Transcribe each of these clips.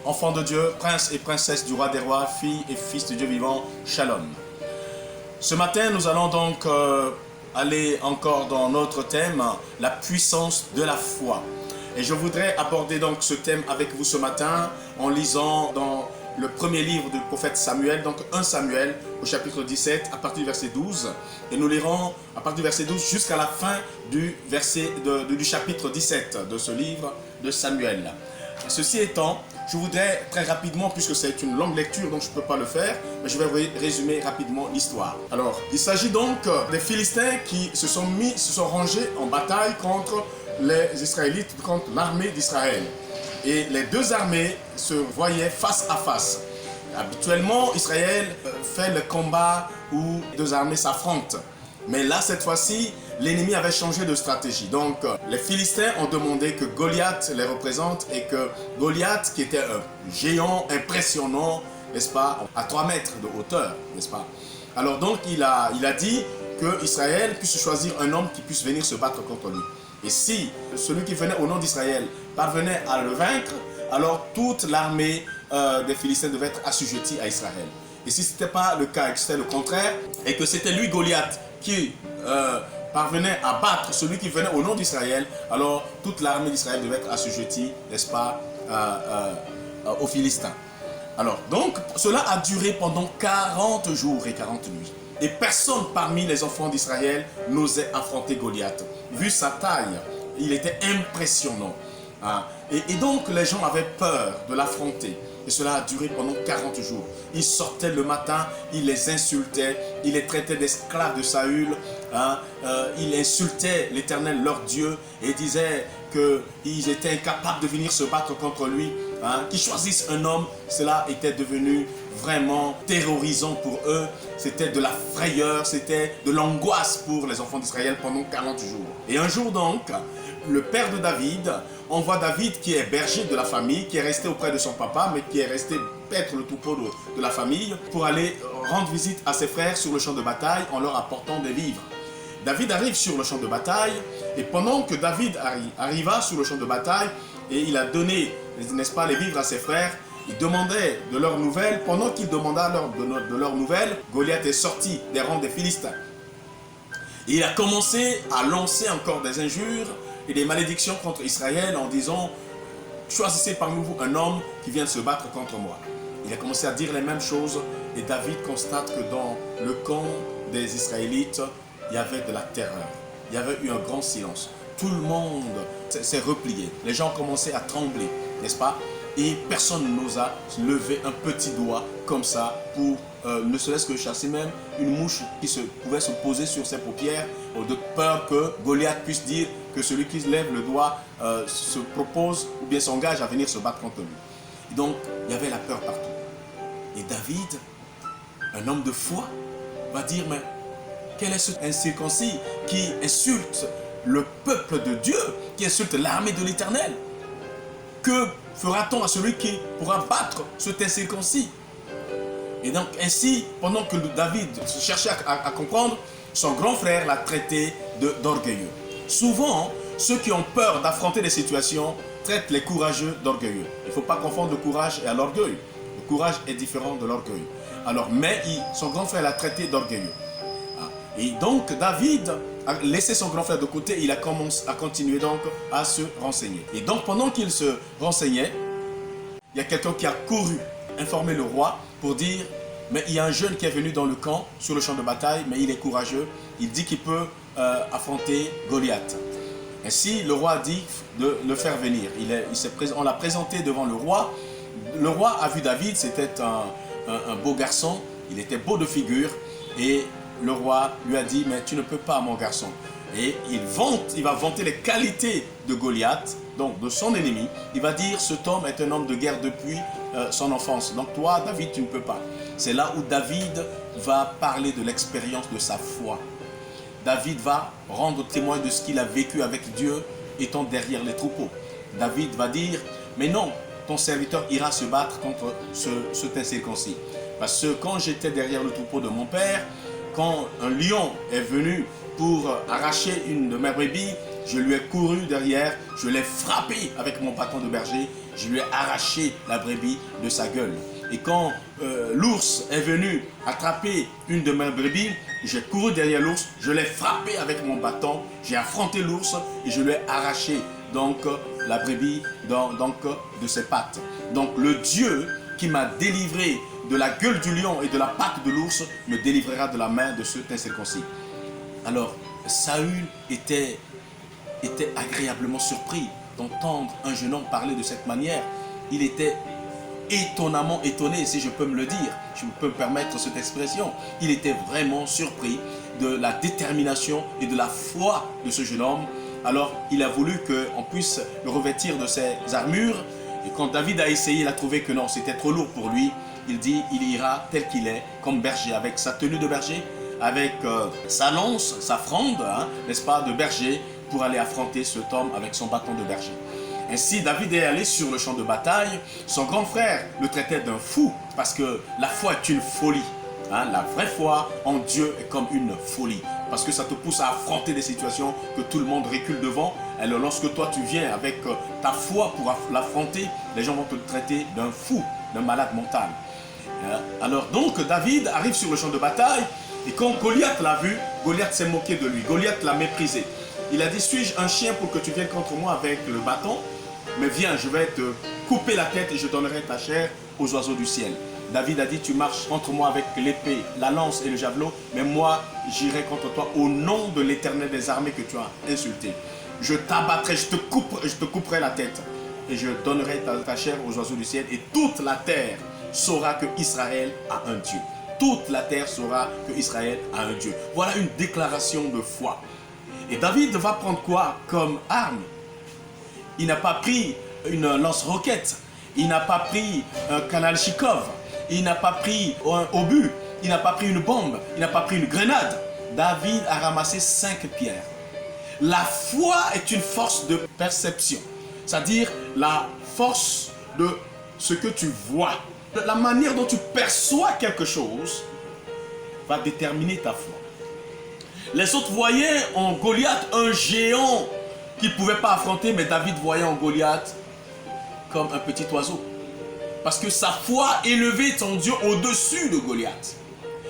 Enfants de Dieu, princes et princesses du roi des rois, filles et fils de Dieu vivant, shalom. Ce matin, nous allons donc aller encore dans notre thème, la puissance de la foi. Et je voudrais aborder donc ce thème avec vous ce matin en lisant dans le premier livre du prophète Samuel, donc 1 Samuel au chapitre 17 à partir du verset 12. Et nous lirons à partir du verset 12 jusqu'à la fin du chapitre 17 de ce livre de Samuel. Ceci étant, je voudrais très rapidement, puisque c'est une longue lecture, donc je ne peux pas le faire, mais je vais résumer rapidement l'histoire. Alors, il s'agit donc des Philistins qui se sont rangés en bataille contre les Israélites, contre l'armée d'Israël. Et les deux armées se voyaient face à face. Habituellement, Israël fait le combat où deux armées s'affrontent. Mais là, cette fois-ci, l'ennemi avait changé de stratégie. Donc, les Philistins ont demandé que Goliath les représente et que Goliath, qui était un géant impressionnant, n'est-ce pas, à 3 mètres de hauteur, n'est-ce pas. Alors donc, il a dit que Israël puisse choisir un homme qui puisse venir se battre contre lui. Et si celui qui venait au nom d'Israël parvenait à le vaincre, alors toute l'armée des Philistins devait être assujettie à Israël. Et si ce n'était pas le cas, et que c'était le contraire, et que c'était lui, Goliath, qui parvenait à battre celui qui venait au nom d'Israël, alors toute l'armée d'Israël devait être assujettie, n'est-ce pas, aux Philistins. Alors, donc, cela a duré pendant 40 jours et 40 nuits. Et personne parmi les enfants d'Israël n'osait affronter Goliath. Vu sa taille, il était impressionnant. Hein. Et donc, les gens avaient peur de l'affronter. Et cela a duré pendant 40 jours. Il sortait le matin, il les insultait, il les traitait d'esclaves de Saül, hein, il insultait l'Éternel, leur Dieu, et disait qu'ils étaient incapables de venir se battre contre lui. Hein, qu'ils choisissent un homme, cela était devenu vraiment terrorisant pour eux. C'était de la frayeur, c'était de l'angoisse pour les enfants d'Israël pendant 40 jours. Et un jour donc, le père de David envoie David, qui est berger de la famille, qui est resté auprès de son papa, mais qui est resté paître le troupeau de la famille, pour aller rendre visite à ses frères sur le champ de bataille en leur apportant des vivres. David arrive sur le champ de bataille, et pendant que David arriva sur le champ de bataille, et il a donné, n'est-ce pas, les vivres à ses frères, il demandait de leurs nouvelles. Pendant qu'il demanda de leurs nouvelles, Goliath est sorti des rangs des Philistins. Et il a commencé à lancer encore des injures et des malédictions contre Israël en disant « Choisissez parmi vous un homme qui vienne se battre contre moi. » Il a commencé à dire les mêmes choses et David constate que dans le camp des Israélites, il y avait de la terreur. Il y avait eu un grand silence. Tout le monde s'est replié. Les gens commençaient à trembler, n'est-ce pas? Et personne n'osa lever un petit doigt comme ça pour ne serait-ce que chasser même une mouche qui pouvait se poser sur ses paupières, de peur que Goliath puisse dire que celui qui lève le doigt se propose ou bien s'engage à venir se battre contre lui. Et donc, il y avait la peur partout. Et David, un homme de foi, va dire, mais quel est ce incirconcis qui insulte le peuple de Dieu, qui insulte l'armée de l'Éternel? Que fera-t-on à celui qui pourra battre cet incirconcis? Et donc ainsi, pendant que David cherchait à comprendre, son grand frère l'a traité d'orgueilleux. Souvent, ceux qui ont peur d'affronter des situations traitent les courageux d'orgueilleux. Il ne faut pas confondre le courage et l'orgueil. Le courage est différent de l'orgueil. Alors, mais son grand frère l'a traité d'orgueilleux. Et donc David a laissé son grand frère de côté, il a commencé à continuer donc à se renseigner. Et donc pendant qu'il se renseignait, il y a quelqu'un qui a couru informer le roi pour dire, mais il y a un jeune qui est venu dans le camp, sur le champ de bataille, mais il est courageux, il dit qu'il peut affronter Goliath. Ainsi, le roi a dit de le faire venir. On l'a présenté devant le roi. Le roi a vu David, c'était un beau garçon, il était beau de figure, et le roi lui a dit, mais tu ne peux pas, mon garçon. Et il va vanter les qualités de Goliath, donc de son ennemi. Il va dire, cet homme est un homme de guerre depuis son enfance. Donc toi, David, tu ne peux pas. C'est là où David va parler de l'expérience de sa foi. David va rendre témoin de ce qu'il a vécu avec Dieu étant derrière les troupeaux. David va dire, mais non, ton serviteur ira se battre contre cet incirconcis. Parce que quand j'étais derrière le troupeau de mon père, quand un lion est venu pour arracher une de mes brebis, je lui ai couru derrière, je l'ai frappé avec mon bâton de berger, je lui ai arraché la brebis de sa gueule. Et quand l'ours est venu attraper une de mes brebis, j'ai couru derrière l'ours, je l'ai frappé avec mon bâton, j'ai affronté l'ours et je lui ai arraché donc la brebis de ses pattes. Donc le Dieu qui m'a délivré de la gueule du lion et de la patte de l'ours me délivrera de la main de ceux incirconcis. Alors Saül était agréablement surpris d'entendre un jeune homme parler de cette manière. Il était étonnamment étonné, si je peux me le dire, je peux me permettre cette expression. Il était vraiment surpris de la détermination et de la foi de ce jeune homme. Alors il a voulu qu'on puisse le revêtir de ses armures. Et quand David a essayé, il a trouvé que non, c'était trop lourd pour lui. Il dit, il ira tel qu'il est, comme berger, avec sa tenue de berger, avec sa lance, sa fronde, n'est-ce pas, de berger, pour aller affronter cet homme avec son bâton de berger. Ainsi, David est allé sur le champ de bataille. Son grand frère le traitait d'un fou, parce que la foi est une folie. La vraie foi en Dieu est comme une folie, parce que ça te pousse à affronter des situations que tout le monde recule devant. Alors lorsque toi tu viens avec ta foi pour l'affronter, les gens vont te traiter d'un fou, d'un malade mental. Alors donc David arrive sur le champ de bataille, et quand Goliath l'a vu, Goliath s'est moqué de lui, Goliath l'a méprisé. Il a dit, suis-je un chien pour que tu viennes contre moi avec le bâton? Mais viens, je vais te couper la tête et je donnerai ta chair aux oiseaux du ciel. David a dit, tu marches contre moi avec l'épée, la lance et le javelot, mais moi j'irai contre toi au nom de l'Éternel des armées que tu as insulté. Je t'abattrai, je te couperai la tête et je donnerai ta chair aux oiseaux du ciel, et toute la terre saura que Israël a un Dieu. Toute la terre saura que Israël a un Dieu. Voilà une déclaration de foi. Et David va prendre quoi comme arme? Il n'a pas pris une lance-roquette, il n'a pas pris un Kalachnikov, il n'a pas pris un obus, il n'a pas pris une bombe, il n'a pas pris une grenade. David a ramassé 5 pierres. La foi est une force de perception, c'est-à-dire la force de ce que tu vois. La manière dont tu perçois quelque chose va déterminer ta foi. Les autres voyaient en Goliath un géant qu'ils ne pouvaient pas affronter, mais David voyait en Goliath comme un petit oiseau. Parce que sa foi élevait son Dieu au-dessus de Goliath.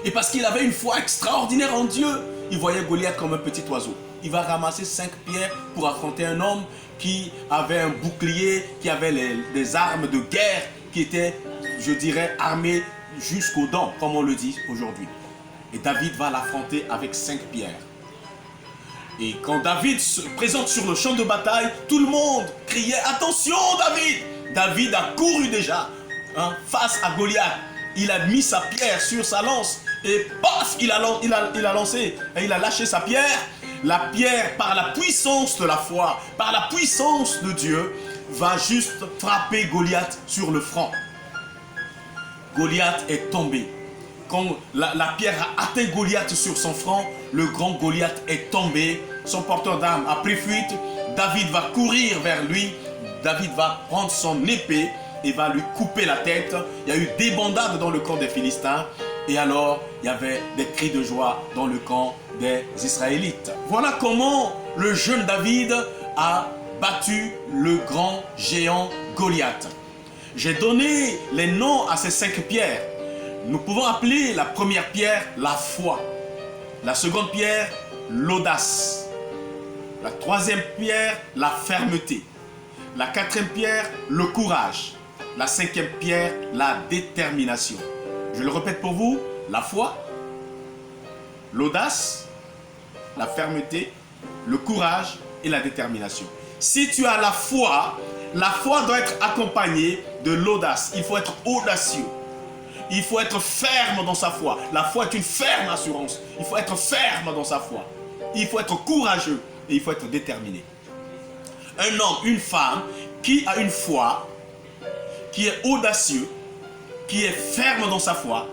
Et parce qu'il avait une foi extraordinaire en Dieu, il voyait Goliath comme un petit oiseau. Il va ramasser 5 pierres pour affronter un homme qui avait un bouclier, qui avait des armes de guerre, qui étaient, je dirais, armées jusqu'aux dents, comme on le dit aujourd'hui. Et David va l'affronter avec 5 pierres. Et quand David se présente sur le champ de bataille, tout le monde criait « Attention David !» David a couru déjà face à Goliath. Il a mis sa pierre sur sa lance et paf, il a lancé, et il a lâché sa pierre. La pierre, par la puissance de la foi, par la puissance de Dieu, va juste frapper Goliath sur le front. Goliath est tombé. Quand la pierre a atteint Goliath sur son front, le grand Goliath est tombé. Son porteur d'armes a pris fuite. David va courir vers lui. David va prendre son épée et va lui couper la tête. Il y a eu des bandades dans le camp des Philistins. Et alors, il y avait des cris de joie dans le camp des Israélites. Voilà comment le jeune David a battu le grand géant Goliath. J'ai donné les noms à ces 5 pierres. Nous pouvons appeler la première pierre la foi. La seconde pierre, l'audace. La troisième pierre, la fermeté. La quatrième pierre, le courage. La cinquième pierre, la détermination. Je le répète pour vous, la foi, l'audace, la fermeté, le courage et la détermination. Si tu as la foi doit être accompagnée de l'audace. Il faut être audacieux. Il faut être ferme dans sa foi. La foi est une ferme assurance. Il faut être ferme dans sa foi. Il faut être courageux et il faut être déterminé. Un homme, une femme qui a une foi, qui est audacieux, qui est ferme dans sa foi,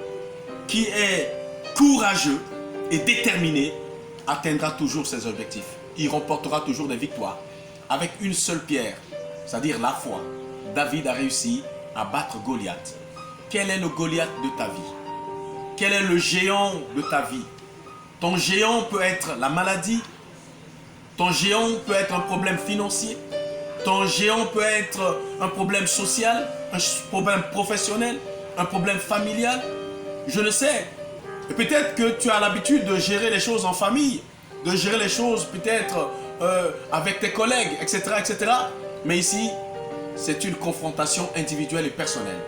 qui est courageux et déterminé, atteindra toujours ses objectifs. Il remportera toujours des victoires. Avec une seule pierre, c'est-à-dire la foi, David a réussi à battre Goliath. Quel est le Goliath de ta vie? Quel est le géant de ta vie? Ton géant peut être la maladie, Ton géant peut être un problème financier. Ton géant peut être un problème social, un problème professionnel, un problème familial. Je le sais. Et peut-être que tu as l'habitude de gérer les choses en famille, de gérer les choses peut-être avec tes collègues, etc., etc. Mais ici, c'est une confrontation individuelle et personnelle.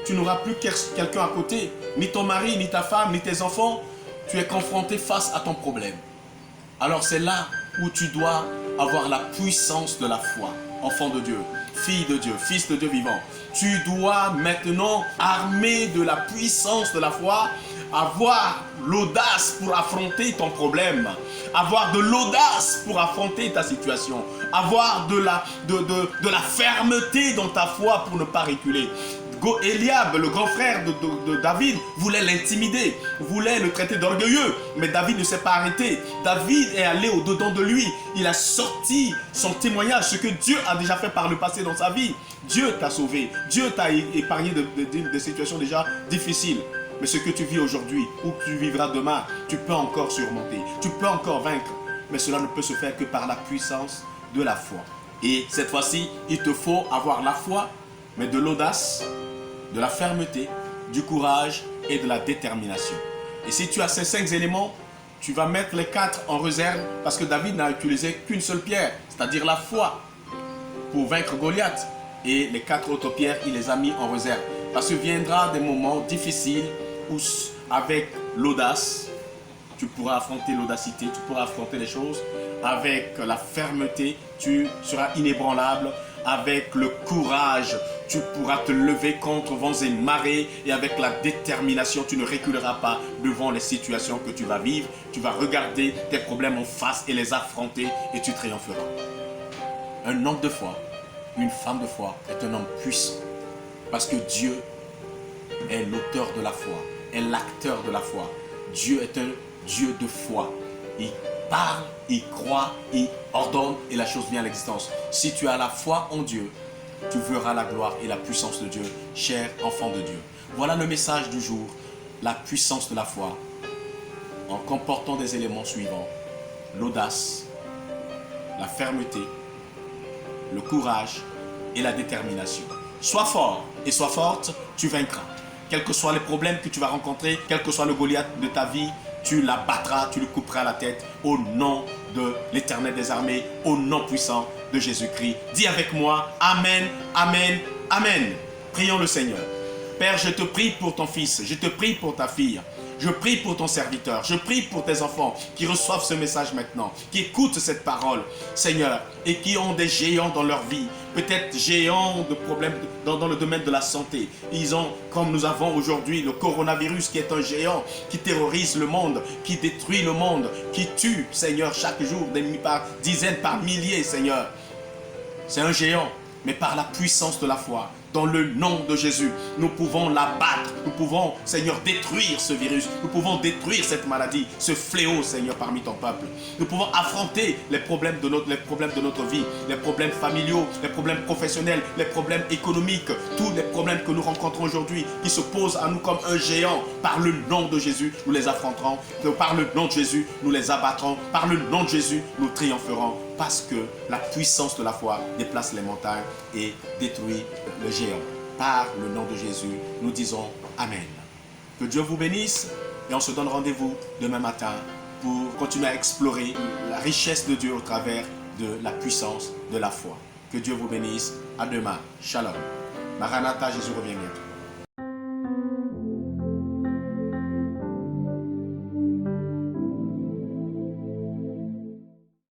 Tu n'auras plus quelqu'un à côté, ni ton mari, ni ta femme, ni tes enfants. Tu es confronté face à ton problème. Alors c'est là où tu dois avoir la puissance de la foi, enfant de Dieu, fille de Dieu, fils de Dieu vivant. Tu dois maintenant, armé de la puissance de la foi, avoir l'audace pour affronter ton problème, avoir de l'audace pour affronter ta situation, avoir de la fermeté dans ta foi pour ne pas reculer. Eliab, le grand frère de David, voulait l'intimider, voulait le traiter d'orgueilleux, mais David ne s'est pas arrêté. David est allé au-dedans de lui, il a sorti son témoignage, ce que Dieu a déjà fait par le passé dans sa vie. Dieu t'a sauvé, Dieu t'a épargné de situations déjà difficiles. Mais ce que tu vis aujourd'hui, ou que tu vivras demain, tu peux encore surmonter, tu peux encore vaincre. Mais cela ne peut se faire que par la puissance de la foi. Et cette fois-ci, il te faut avoir la foi, mais de l'audace, de la fermeté, du courage et de la détermination. Et si tu as ces 5 éléments, tu vas mettre les 4 en réserve parce que David n'a utilisé qu'une seule pierre, c'est-à-dire la foi, pour vaincre Goliath. Et les 4 autres pierres, il les a mis en réserve. Parce que viendra des moments difficiles où, avec l'audace, tu pourras affronter l'audacité, tu pourras affronter les choses. Avec la fermeté, tu seras inébranlable. Avec le courage, tu pourras te lever contre vents et marées. Et avec la détermination, tu ne reculeras pas devant les situations que tu vas vivre. Tu vas regarder tes problèmes en face et les affronter et tu triompheras. Un homme de foi, une femme de foi est un homme puissant. Parce que Dieu est l'auteur de la foi, est l'acteur de la foi. Dieu est un Dieu de foi. Il parle, il croit, il ordonne et la chose vient à l'existence. Si tu as la foi en Dieu, tu verras la gloire et la puissance de Dieu, cher enfant de Dieu. Voilà le message du jour, la puissance de la foi, en comportant des éléments suivants: l'audace, la fermeté, le courage et la détermination. Sois fort et sois forte, tu vaincras. Quels que soient les problèmes que tu vas rencontrer, quel que soit le Goliath de ta vie, tu l'abattras, tu lui couperas la tête au nom de l'Éternel des armées, au nom puissant de Jésus-Christ. Dis avec moi, Amen, Amen, Amen. Prions le Seigneur. Père, je te prie pour ton fils, je te prie pour ta fille. Je prie pour ton serviteur, je prie pour tes enfants qui reçoivent ce message maintenant, qui écoutent cette parole, Seigneur, et qui ont des géants dans leur vie, peut-être géants de problèmes dans le domaine de la santé. Ils ont, comme nous avons aujourd'hui, le coronavirus qui est un géant, qui terrorise le monde, qui détruit le monde, qui tue, Seigneur, chaque jour, par dizaines, par milliers, Seigneur. C'est un géant, mais par la puissance de la foi, dans le nom de Jésus, nous pouvons l'abattre. Nous pouvons, Seigneur, détruire ce virus. Nous pouvons détruire cette maladie, ce fléau, Seigneur, parmi ton peuple. Nous pouvons affronter les problèmes de notre vie, les problèmes familiaux, les problèmes professionnels, les problèmes économiques, tous les problèmes que nous rencontrons aujourd'hui, qui se posent à nous comme un géant. Par le nom de Jésus, nous les affronterons. Par le nom de Jésus, nous les abattrons. Par le nom de Jésus, nous triompherons. Parce que la puissance de la foi déplace les montagnes et détruit le géant. Par le nom de Jésus, nous disons Amen. Que Dieu vous bénisse et on se donne rendez-vous demain matin pour continuer à explorer la richesse de Dieu au travers de la puissance de la foi. Que Dieu vous bénisse. À demain. Shalom. Maranatha, Jésus revient bientôt.